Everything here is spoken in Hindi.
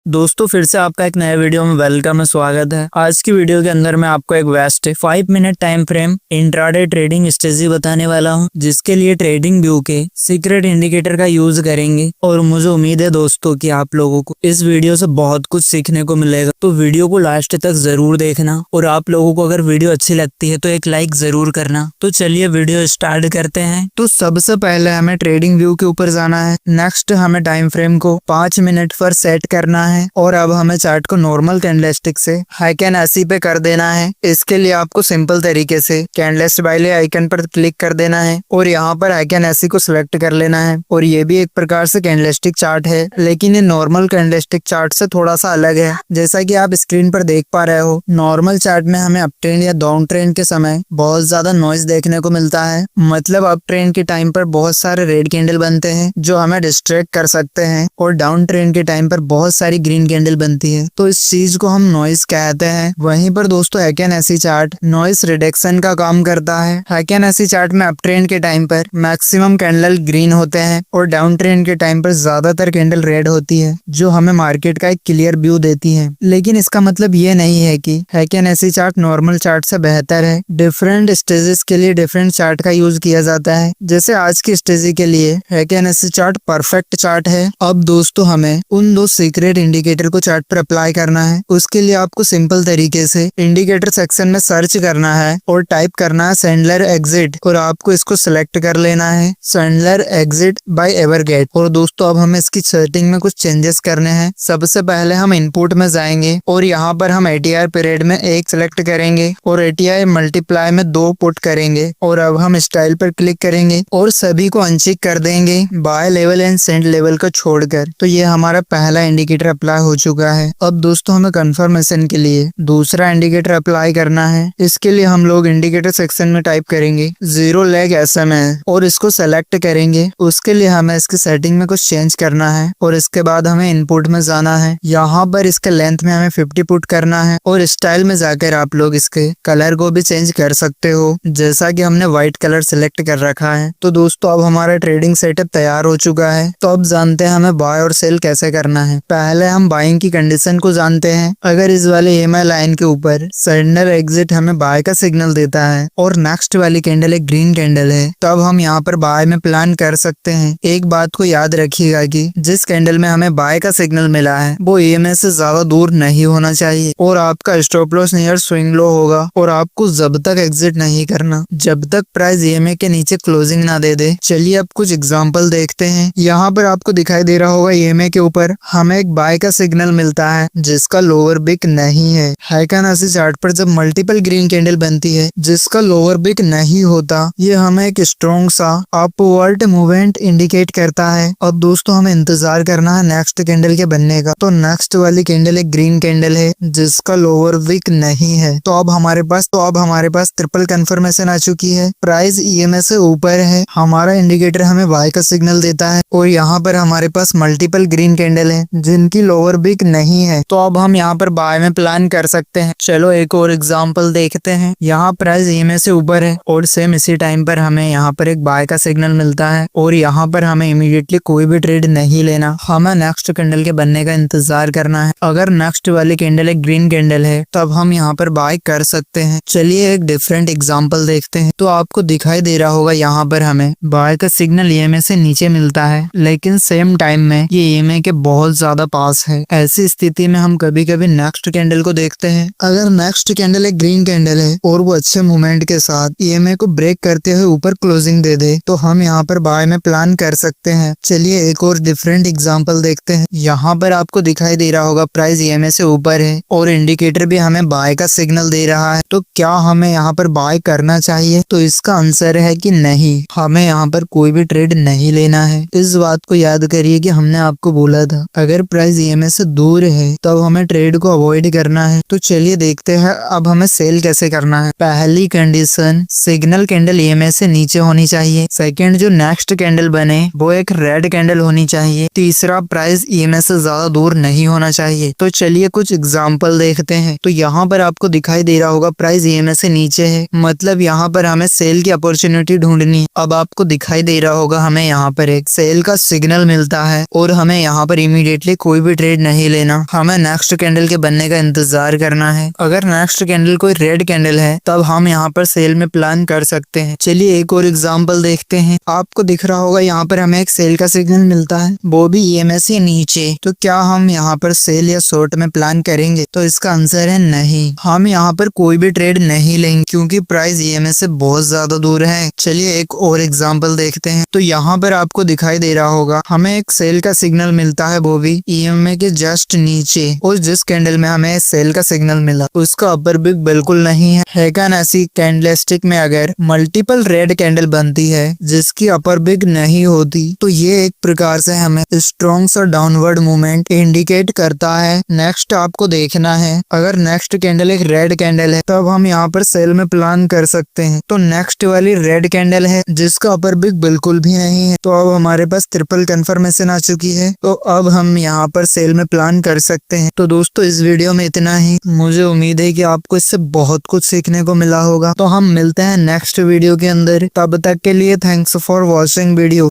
दोस्तों फिर से आपका एक नए वीडियो में वेलकम है, स्वागत है। आज की वीडियो के अंदर मैं आपको एक best 5 minute time frame intraday trading strategy बताने वाला हूं, जिसके लिए ट्रेडिंग व्यू के सीक्रेट इंडिकेटर का यूज करेंगे। और मुझे उम्मीद है दोस्तों कि आप लोगों को इस वीडियो से बहुत कुछ सीखने को मिलेगा, तो वीडियो को लास्ट तक जरूर देखना। और आप लोगों को अगर वीडियो अच्छी लगती है तो एक लाइक जरूर करना। तो चलिए वीडियो स्टार्ट करते हैं। तो सबसे पहले हमें ट्रेडिंग व्यू के ऊपर जाना है। नेक्स्ट हमें टाइम फ्रेम को 5 मिनट पर सेट करना है और अब हमें चार्ट को नॉर्मल कैंडलस्टिक से हाइकन 80 पे कर देना है। इसके लिए आपको सिंपल तरीके से कैंडलस्टिक वाले आइकन पर क्लिक कर देना है और यहाँ पर हाइकन 80 को सिलेक्ट कर लेना है। और ये भी एक प्रकार से कैंडलस्टिक चार्ट है, लेकिन ये नॉर्मल कैंडलस्टिक चार्ट से थोड़ा सा अलग है। जैसा कि आप स्क्रीन पर देख पा रहे हो, नॉर्मल चार्ट में हमें अप ट्रेंड या डाउन ट्रेंड के समय बहुत ज्यादा नॉइज देखने को मिलता है। मतलब अप ट्रेंड के टाइम पर बहुत सारे रेड कैंडल बनते हैं जो हमें डिस्ट्रैक्ट कर सकते हैं, और डाउन ट्रेंड के टाइम पर बहुत सारी ग्रीन कैंडल बनती है, तो इस चीज को हम नॉइज कहते हैं। वहीं पर दोस्तों हाइकन 80 चार्ट नॉइज रिडक्शन का काम करता है। हाइकन 80 चार्ट में अप ट्रेंड के टाइम पर मैक्सिमम कैंडल ग्रीन होते हैं और डाउन ट्रेंड के टाइम पर ज्यादातर कैंडल रेड होती है, जो हमें मार्केट का एक क्लियर व्यू देती है। लेकिन इसका मतलब ये नहीं है कि हाइकन 80 चार्ट नॉर्मल चार्ट से बेहतर है। डिफरेंट स्टेजेस के लिए डिफरेंट चार्ट का यूज किया जाता है। जैसे आज की स्टेज के लिए हाइकन 80 चार्ट परफेक्ट चार्ट है। अब दोस्तों हमें उन दो सीक्रेट इंडिकेटर को चार्ट पर अप्लाई करना है। उसके लिए आपको सिंपल तरीके से इंडिकेटर सेक्शन में सर्च करना है और टाइप करना है सैंडलर एग्जिट, और आपको इसको सिलेक्ट कर लेना है, सैंडलर एग्जिट बाय एवरगेट। और दोस्तों अब हमें इसकी सेटिंग में कुछ चेंजेस करने हैं। सबसे पहले हम इनपुट में जाएंगे और यहाँ पर हम ATR पीरियड में 1 सिलेक्ट करेंगे और ATI मल्टीप्लाई में 2 पुट करेंगे। और अब हम स्टाइल पर क्लिक करेंगे और सभी को अनचेक कर देंगे buy level and send level को छोड़कर। तो ये हमारा पहला इंडिकेटर अप्लाई हो चुका है। अब दोस्तों हमें कंफर्मेशन के लिए दूसरा इंडिकेटर अप्लाई करना है। इसके लिए हम लोग इंडिकेटर सेक्शन में टाइप करेंगे 0 लेग SMA और इसको सेलेक्ट करेंगे। उसके लिए हमें इसकी सेटिंग में कुछ चेंज करना है और इसके बाद हमें इनपुट में जाना है। यहाँ पर इसके लेंथ में हमें 50 पुट करना है और स्टाइल में जाकर आप लोग इसके कलर को भी चेंज कर सकते हो, जैसा कि हमने व्हाइट कलर सिलेक्ट कर रखा है। तो दोस्तों अब हमारा ट्रेडिंग सेटअप तैयार हो चुका है। तो अब जानते हैं हमें बाय और सेल कैसे करना है। पहले हम बाइंग की कंडीशन को जानते हैं। अगर इस वाले EMI लाइन के ऊपर सैंडलर एग्जिट हमें बाय का सिग्नल देता है और नेक्स्ट वाली कैंडल एक ग्रीन कैंडल है, तब हम यहाँ पर बाय में प्लान कर सकते हैं। एक बात को याद रखिएगा कि जिस कैंडल में हमें बाय का सिग्नल मिला है वो EMI से ज्यादा दूर नहीं होना चाहिए और आपका stop loss near swing low होगा। और आपको जब तक एग्जिट नहीं करना जब तक प्राइस EMI के नीचे क्लोजिंग ना दे दे। चलिए अब कुछ एग्जांपल देखते हैं। यहाँ पर आपको दिखाई दे रहा होगा EMI के ऊपर हमें एक बाय का सिग्नल मिलता है जिसका लोअर बिग नहीं है। हाइकन 80 चार्ट पर जब मल्टीपल ग्रीन कैंडल बनती है जिसका लोअर बिग नहीं होता, ये हमें एक स्ट्रॉन्ग सा अपवर्ड मूवमेंट इंडिकेट करता है। अब दोस्तों हमें इंतजार करना है नेक्स्ट कैंडल के बनने का। तो नेक्स्ट वाली कैंडल एक ग्रीन कैंडल है जिसका लोअर बिग नहीं है। तो अब हमारे पास ट्रिपल कंफर्मेशन आ चुकी है। प्राइस EMI से ऊपर है, हमारा इंडिकेटर हमें बाय का सिग्नल देता है और यहाँ पर हमारे पास मल्टीपल ग्रीन कैंडल है जिनकी लोअर बिग नहीं है। तो अब हम यहाँ पर बाय में प्लान कर सकते हैं। चलो एक और एग्जांपल देखते हैं। यहाँ प्राइस EMI से ऊपर है और सेम इसी टाइम पर हमें यहाँ पर एक बाय का सिग्नल मिलता है और यहाँ पर हमें इमीडिएटली कोई भी ट्रेड नहीं लेना, हमें नेक्स्ट कैंडल के बनने का इंतजार करना है। अगर नेक्स्ट वाली कैंडल एक ग्रीन कैंडल है तब हम यहाँ पर बाय कर सकते हैं। चलिए एक डिफरेंट एग्जांपल देखते हैं। तो आपको दिखाई दे रहा होगा यहाँ पर हमें बाय का सिग्नल EMI से नीचे मिलता है, लेकिन सेम टाइम में ये EMI के बहुत ज्यादा पास है। ऐसी स्थिति में हम कभी कभी नेक्स्ट कैंडल को देखते हैं। अगर नेक्स्ट कैंडल एक ग्रीन कैंडल है और वो अच्छे मूवमेंट के साथ EMI को ब्रेक करते हुए ऊपर क्लोजिंग दे दे, तो हम यहाँ पर बाय में प्लान कर सकते हैं। चलिए एक और डिफरेंट एग्जांपल देखते हैं। यहाँ पर आपको दिखाई दे रहा होगा प्राइस EMI से ऊपर है और इंडिकेटर भी हमें बाय का सिग्नल दे रहा है। तो क्या हमें यहाँ पर बाय करना चाहिए? तो इसका आंसर है कि नहीं, हमें यहाँ पर कोई भी ट्रेड नहीं लेना है। इस बात को याद करिए कि हमने आपको बोला था अगर प्राइस EMI से दूर है तब हमें ट्रेड को अवॉइड करना है। तो चलिए देखते हैं अब हमें सेल कैसे करना है। पहली कंडीशन, सिग्नल कैंडल EMI से नीचे होनी चाहिए। सेकंड, जो नेक्स्ट कैंडल बने वो एक रेड कैंडल होनी चाहिए। तीसरा, प्राइस EMI से ज्यादा दूर नहीं होना चाहिए। तो चलिए कुछ एग्जांपल देखते हैं। तो यहाँ पर आपको दिखाई दे रहा होगा प्राइस EMI से नीचे है, मतलब यहाँ पर हमें सेल की अपॉर्चुनिटी ढूंढनी। अब आपको दिखाई दे रहा होगा हमें यहाँ पर एक सेल का सिग्नल मिलता है और हमें यहाँ पर इमीडिएटली कोई भी ट्रेड नहीं लेना, हमें नेक्स्ट कैंडल के बनने का इंतजार करना है। अगर नेक्स्ट कैंडल कोई रेड कैंडल है तब हम यहाँ पर सेल में प्लान कर सकते हैं। चलिए एक और एग्जांपल देखते हैं। आपको दिख रहा होगा यहाँ पर हमें एक सेल का सिग्नल मिलता है, वो भी EMA से नीचे। तो क्या हम यहाँ पर सेल या शॉर्ट में प्लान करेंगे? तो इसका आंसर है नहीं। हम यहाँ पर कोई भी ट्रेड नहीं लेंगे क्योंकि प्राइस EMA से बहुत ज्यादा दूर है। चलिए एक और एग्जांपल देखते हैं। तो यहाँ पर आपको दिखाई दे रहा होगा हमें एक सेल का सिग्नल मिलता है, वो भी EMA के जस्ट नीचे। और जिस कैंडल में हमें सेल का सिग्नल मिला उसका अपर बिग बिल्कुल नहीं है क्या? ऐसी कैंडलस्टिक में अगर मल्टीपल रेड कैंडल बनती है जिसकी अपर बिग नहीं होती तो ये एक प्रकार से हमें स्ट्रॉन्ग सा डाउनवर्ड मूवमेंट इंडिकेट करता है। नेक्स्ट आपको देखना है, अगर नेक्स्ट कैंडल एक रेड कैंडल है तब हम यहाँ पर सेल में प्लान कर सकते हैं। तो नेक्स्ट वाली रेड कैंडल है जिसका अपर बिग बिल्कुल भी नहीं है, तो अब हमारे पास ट्रिपल कंफर्मेशन आ चुकी है। तो अब हम यहाँ पर सेल में प्लान कर सकते हैं। तो दोस्तों इस वीडियो में इतना ही। मुझे उम्मीद है कि आपको इससे बहुत कुछ सीखने को मिला होगा। तो हम मिलते हैं नेक्स्ट वीडियो के अंदर, तब तक के लिए थैंक्स फॉर वॉचिंग वीडियो।